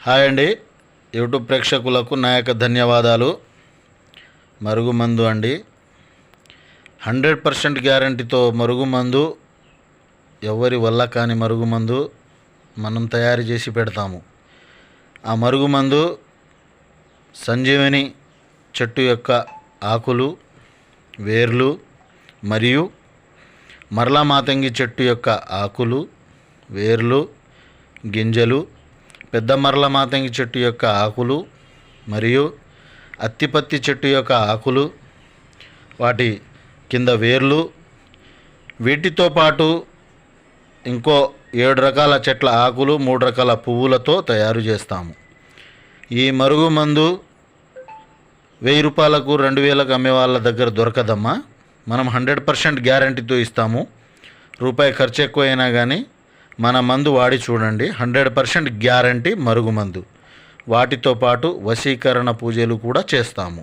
Hi అండి, YouTube ప్రేక్షకులకు నా యొక్క ధన్యవాదాలు. మరుగుమందు అండి, 100% గ్యారంటీతో మరుగుమందు, ఎవరి వల్ల కాని మరుగుమందు మనం తయారు చేసి పెడతాము. ఆ మరుగుమందు సంజీవని చెట్టు యొక్క ఆకులు, వేర్లు మరియు మరలా మాతంగి చెట్టు యొక్క ఆకులు, వేర్లు, గింజలు, పెద్ద మరల మాతంగి చెట్టు యొక్క ఆకులు మరియు అత్తిపత్తి చెట్టు యొక్క ఆకులు, వాటి కింద వేర్లు, వీటితో పాటు ఇంకో 7 రకాల చెట్ల ఆకులు, 3 రకాల పువ్వులతో తయారు చేస్తాము. ఈ మరుగుమందు 1000 రూపాయలకు 2000కు అమ్మే వాళ్ళ దగ్గర దొరకదమ్మా. మనం 100% గ్యారంటీతో ఇస్తాము. రూపాయి ఖర్చు ఎక్కువైనా కానీ మన మందు వాడి చూడండి. 100% గ్యారంటీ మరుగుమందు. వాటితో పాటు వశీకరణ పూజలు కూడా చేస్తాము.